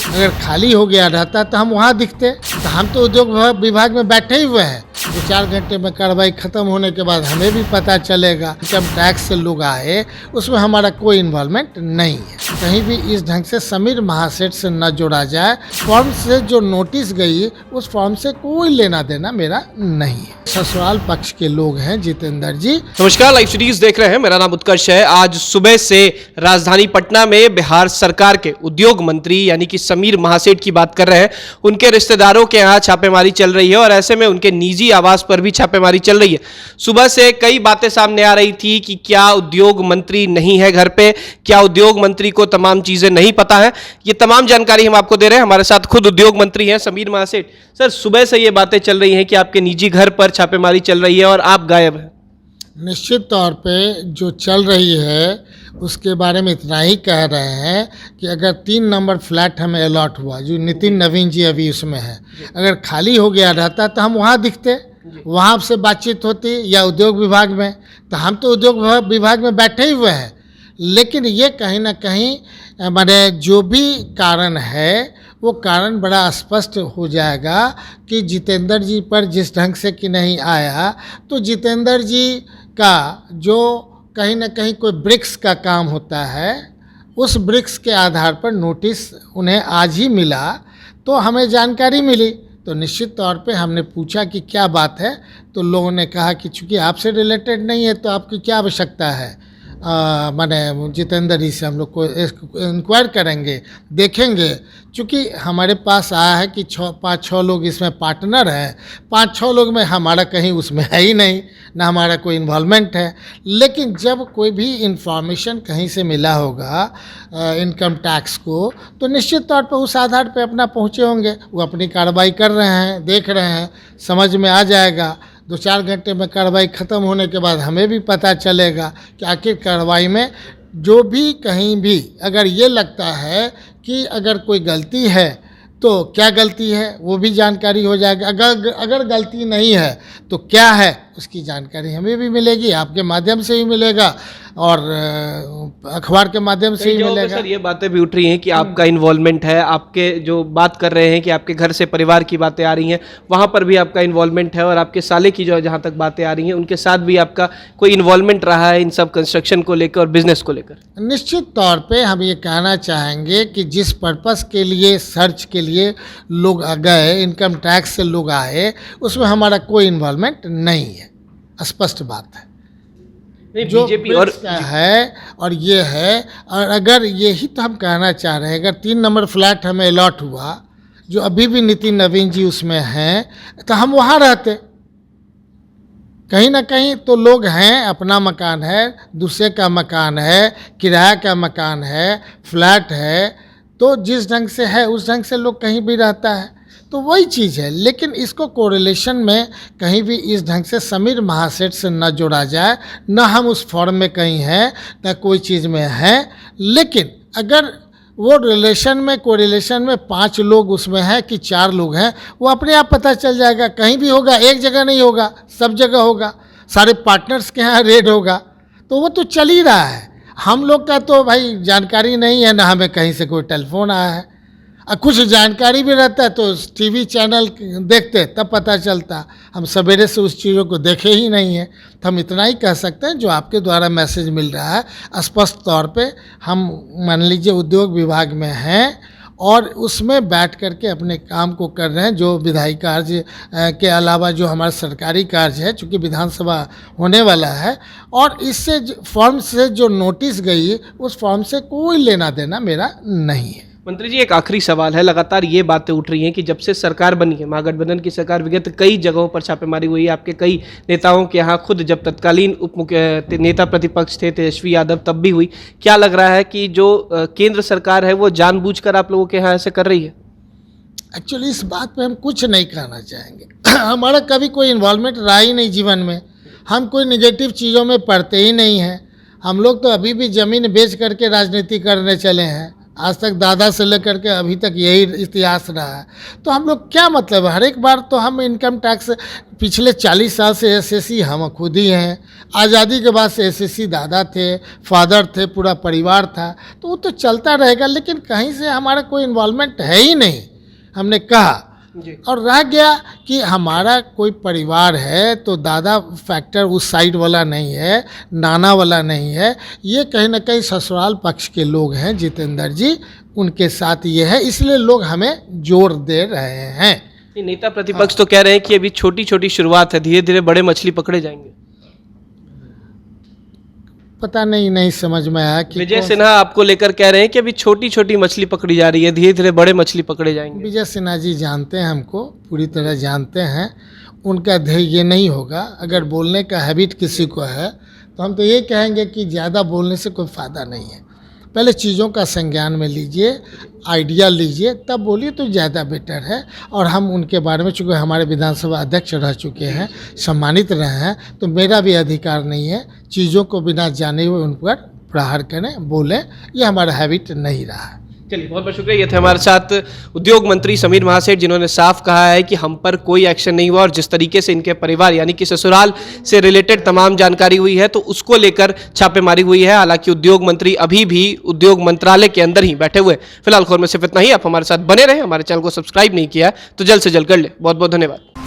अगर खाली हो गया रहता तो हम वहाँ दिखते। तो हम तो उद्योग विभाग में बैठे ही हुए हैं। 2-4 घंटे में कार्रवाई खत्म होने के बाद हमें भी पता चलेगा। इनकम टैक्स से लोग आए, उसमें हमारा कोई इन्वॉल्वमेंट नहीं है। कहीं भी इस ढंग से समीर महासेठ से न जोड़ा जाए। फॉर्म से जो नोटिस गई उस फॉर्म से कोई लेना देना मेरा नहीं है। ससुराल पक्ष के लोग हैं जितेंद्र जी। नमस्कार, लाइव सीरीज देख रहे हैं। मेरा नाम उत्कर्ष है। आज सुबह से राजधानी पटना में बिहार सरकार के उद्योग मंत्री यानी कि समीर महासेठ की बात कर रहे हैं। उनके रिश्तेदारों के यहाँ छापेमारी चल रही है और ऐसे में उनके निजी आवास पर भी छापेमारी चल रही है। सुबह से कई बातें सामने आ रही थी कि क्या उद्योग मंत्री नहीं है घर पे, क्या उद्योग मंत्री को तमाम चीजें नहीं पता है। ये तमाम जानकारी हम आपको दे रहे हैं। हमारे साथ खुद उद्योग मंत्री हैं समीर महासेठ। सर, सुबह से ये बातें चल रही हैं कि आपके निजी घर पर छापेमारी चल रही है और आप गायब हैं। निश्चित तौर पे जो चल रही है उसके बारे में इतना ही कह रहे हैं कि अगर 3 नंबर फ्लैट हमें अलॉट हुआ, जो नितिन नवीन जी अभी उसमें है, अगर खाली हो गया रहता तो हम वहाँ दिखते, वहाँ से बातचीत होती, या उद्योग विभाग में। तो हम तो उद्योग विभाग में बैठे ही हुए हैं। लेकिन ये कहीं ना कहीं माने जो भी कारण है वो कारण बड़ा स्पष्ट हो जाएगा कि जितेंद्र जी पर जिस ढंग से कि नहीं आया, तो जितेंद्र जी का जो कहीं ना कहीं कोई ब्रिक्स का काम होता है, उस ब्रिक्स के आधार पर नोटिस उन्हें आज ही मिला। तो हमें जानकारी मिली, तो निश्चित तौर पे हमने पूछा कि क्या बात है। तो लोगों ने कहा कि चूँकि आपसे रिलेटेड नहीं है तो आपकी क्या आवश्यकता है। माने जितेंद्र जी से हम लोग को इंक्वायर करेंगे, देखेंगे। चूँकि हमारे पास आया है कि 5-6 लोग इसमें पार्टनर हैं, 5-6 लोग में हमारा कहीं उसमें है ही नहीं, ना हमारा कोई इन्वॉल्वमेंट है। लेकिन जब कोई भी इंफॉर्मेशन कहीं से मिला होगा इनकम टैक्स को, तो निश्चित तौर पर उस आधार पर अपना पहुँचे होंगे। वो अपनी कार्रवाई कर रहे हैं, देख रहे हैं, समझ में आ जाएगा। 2-4 घंटे में कार्रवाई ख़त्म होने के बाद हमें भी पता चलेगा कि आखिर कार्रवाई में जो भी कहीं भी अगर ये लगता है कि अगर कोई गलती है तो क्या गलती है वो भी जानकारी हो जाएगा। अगर गलती नहीं है तो क्या है उसकी जानकारी हमें भी मिलेगी, आपके माध्यम से ही मिलेगा और अखबार के माध्यम से ही मिलेगा। सर, ये बातें भी उठ रही हैं कि आपका इन्वॉल्वमेंट है। आपके जो बात कर रहे हैं कि आपके घर से परिवार की बातें आ रही हैं, वहाँ पर भी आपका इन्वॉल्वमेंट है। और आपके साले की जो जहाँ तक बातें आ रही हैं, उनके साथ भी आपका कोई इन्वॉल्वमेंट रहा है इन सब कंस्ट्रक्शन को लेकर और बिजनेस को लेकर। निश्चित तौर पे हम ये कहना चाहेंगे कि जिस पर्पस के लिए सर्च के लिए लोग गए, इनकम टैक्स से लोग आए, उसमें हमारा कोई इन्वॉल्वमेंट नहीं है। स्पष्ट बात है। जो बीजेपी और है और ये है। और अगर यही तो हम कहना चाह रहे हैं, अगर 3 नंबर फ्लैट हमें अलॉट हुआ, जो अभी भी नितिन नवीन जी उसमें हैं, तो हम वहाँ रहते। कहीं ना कहीं तो लोग हैं, अपना मकान है, दूसरे का मकान है, किराया का मकान है, फ्लैट है, तो जिस ढंग से है उस ढंग से लोग कहीं भी रहता है। तो वही चीज़ है। लेकिन इसको कोरिलेशन में कहीं भी इस ढंग से समीर महासेठ से न जोड़ा जाए। न हम उस फॉर्म में कहीं हैं, न कोई चीज़ में हैं। लेकिन अगर वो रिलेशन में कोरिलेशन में 5 लोग उसमें हैं कि 4 लोग हैं, वो अपने आप पता चल जाएगा। कहीं भी होगा, एक जगह नहीं होगा, सब जगह होगा। सारे पार्टनर्स के यहाँ रेड होगा, तो वो तो चल ही रहा है। हम लोग का तो भाई जानकारी नहीं है, ना हमें कहीं से कोई टेलीफोन आया है। कुछ जानकारी भी रहता है तो टीवी चैनल देखते तब पता चलता। हम सवेरे से उस चीज़ों को देखे ही नहीं है। तो हम इतना ही कह सकते हैं, जो आपके द्वारा मैसेज मिल रहा है स्पष्ट तौर पे हम मान लीजिए उद्योग विभाग में हैं और उसमें बैठ करके अपने काम को कर रहे हैं। जो विधायी कार्य के अलावा जो हमारा सरकारी कार्य है, चूँकि विधानसभा होने वाला है, और इससे फॉर्म से जो नोटिस गई उस फॉर्म से कोई लेना देना मेरा नहीं है। मंत्री जी, एक आखिरी सवाल है। लगातार ये बातें उठ रही हैं कि जब से सरकार बनी है, महागठबंधन की सरकार, विगत कई जगहों पर छापेमारी हुई है। आपके कई नेताओं के यहाँ, खुद जब तत्कालीन उप मुख्य नेता प्रतिपक्ष थे तेजस्वी यादव, तब भी हुई। क्या लग रहा है कि जो केंद्र सरकार है वो जानबूझकर आप लोगों के यहाँ ऐसे कर रही है? एक्चुअली इस बात पे हम कुछ नहीं कहना चाहेंगे। हमारा कभी कोई इन्वॉल्वमेंट रहा ही नहीं जीवन में। हम कोई निगेटिव चीज़ों में पढ़ते ही नहीं हैं। हम लोग तो अभी भी ज़मीन बेच करके राजनीति करने चले हैं। आज तक दादा से लेकर के अभी तक यही इतिहास रहा है। तो हम लोग क्या मतलब है, हर एक बार तो हम इनकम टैक्स पिछले 40 साल से एसएससी हम खुद ही हैं। आज़ादी के बाद से एसएससी दादा थे, फादर थे, पूरा परिवार था, तो वो तो चलता रहेगा, लेकिन कहीं से हमारा कोई इन्वॉल्वमेंट है ही नहीं। हमने कहा जी। और रह गया कि हमारा कोई परिवार है तो दादा फैक्टर उस साइड वाला नहीं है, नाना वाला नहीं है, ये कहीं ना कहीं ससुराल पक्ष के लोग हैं जितेंद्र जी, उनके साथ ये है, इसलिए लोग हमें जोर दे रहे हैं। नेता प्रतिपक्ष तो कह रहे हैं कि अभी छोटी छोटी शुरुआत है, धीरे धीरे बड़े मछली पकड़े जाएंगे। पता नहीं समझ में आया कि विजय सिन्हा आपको लेकर कह रहे हैं कि अभी छोटी छोटी मछली पकड़ी जा रही है, धीरे धीरे बड़े मछली पकड़े जाएंगे। विजय सिन्हा जी जानते हैं, हमको पूरी तरह जानते हैं, उनका ध्येय ये नहीं होगा। अगर बोलने का हैबिट किसी को है तो हम तो ये कहेंगे कि ज़्यादा बोलने से कोई फ़ायदा नहीं है। पहले चीज़ों का संज्ञान में लीजिए, आइडिया लीजिए, तब बोलिए तो ज़्यादा बेटर है। और हम उनके बारे में, चूँकि हमारे विधानसभा अध्यक्ष रह चुके हैं, सम्मानित रहे हैं, तो मेरा भी अधिकार नहीं है चीज़ों को बिना जाने हुए उन पर प्रहार करें, बोलें, ये हमारा हैबिट नहीं रहा है। चलिए, बहुत बहुत शुक्रिया। ये थे हमारे साथ उद्योग मंत्री समीर महासेठ, जिन्होंने साफ कहा है कि हम पर कोई एक्शन नहीं हुआ और जिस तरीके से इनके परिवार यानी कि ससुराल से रिलेटेड तमाम जानकारी हुई है तो उसको लेकर छापेमारी हुई है। हालांकि उद्योग मंत्री अभी भी उद्योग मंत्रालय के अंदर ही बैठे हुए। फिलहाल खबर में सिर्फ इतना ही। आप हमारे साथ बने रहें, हमारे चैनल को सब्सक्राइब नहीं किया तो जल्द से जल्द कर ले। बहुत बहुत धन्यवाद।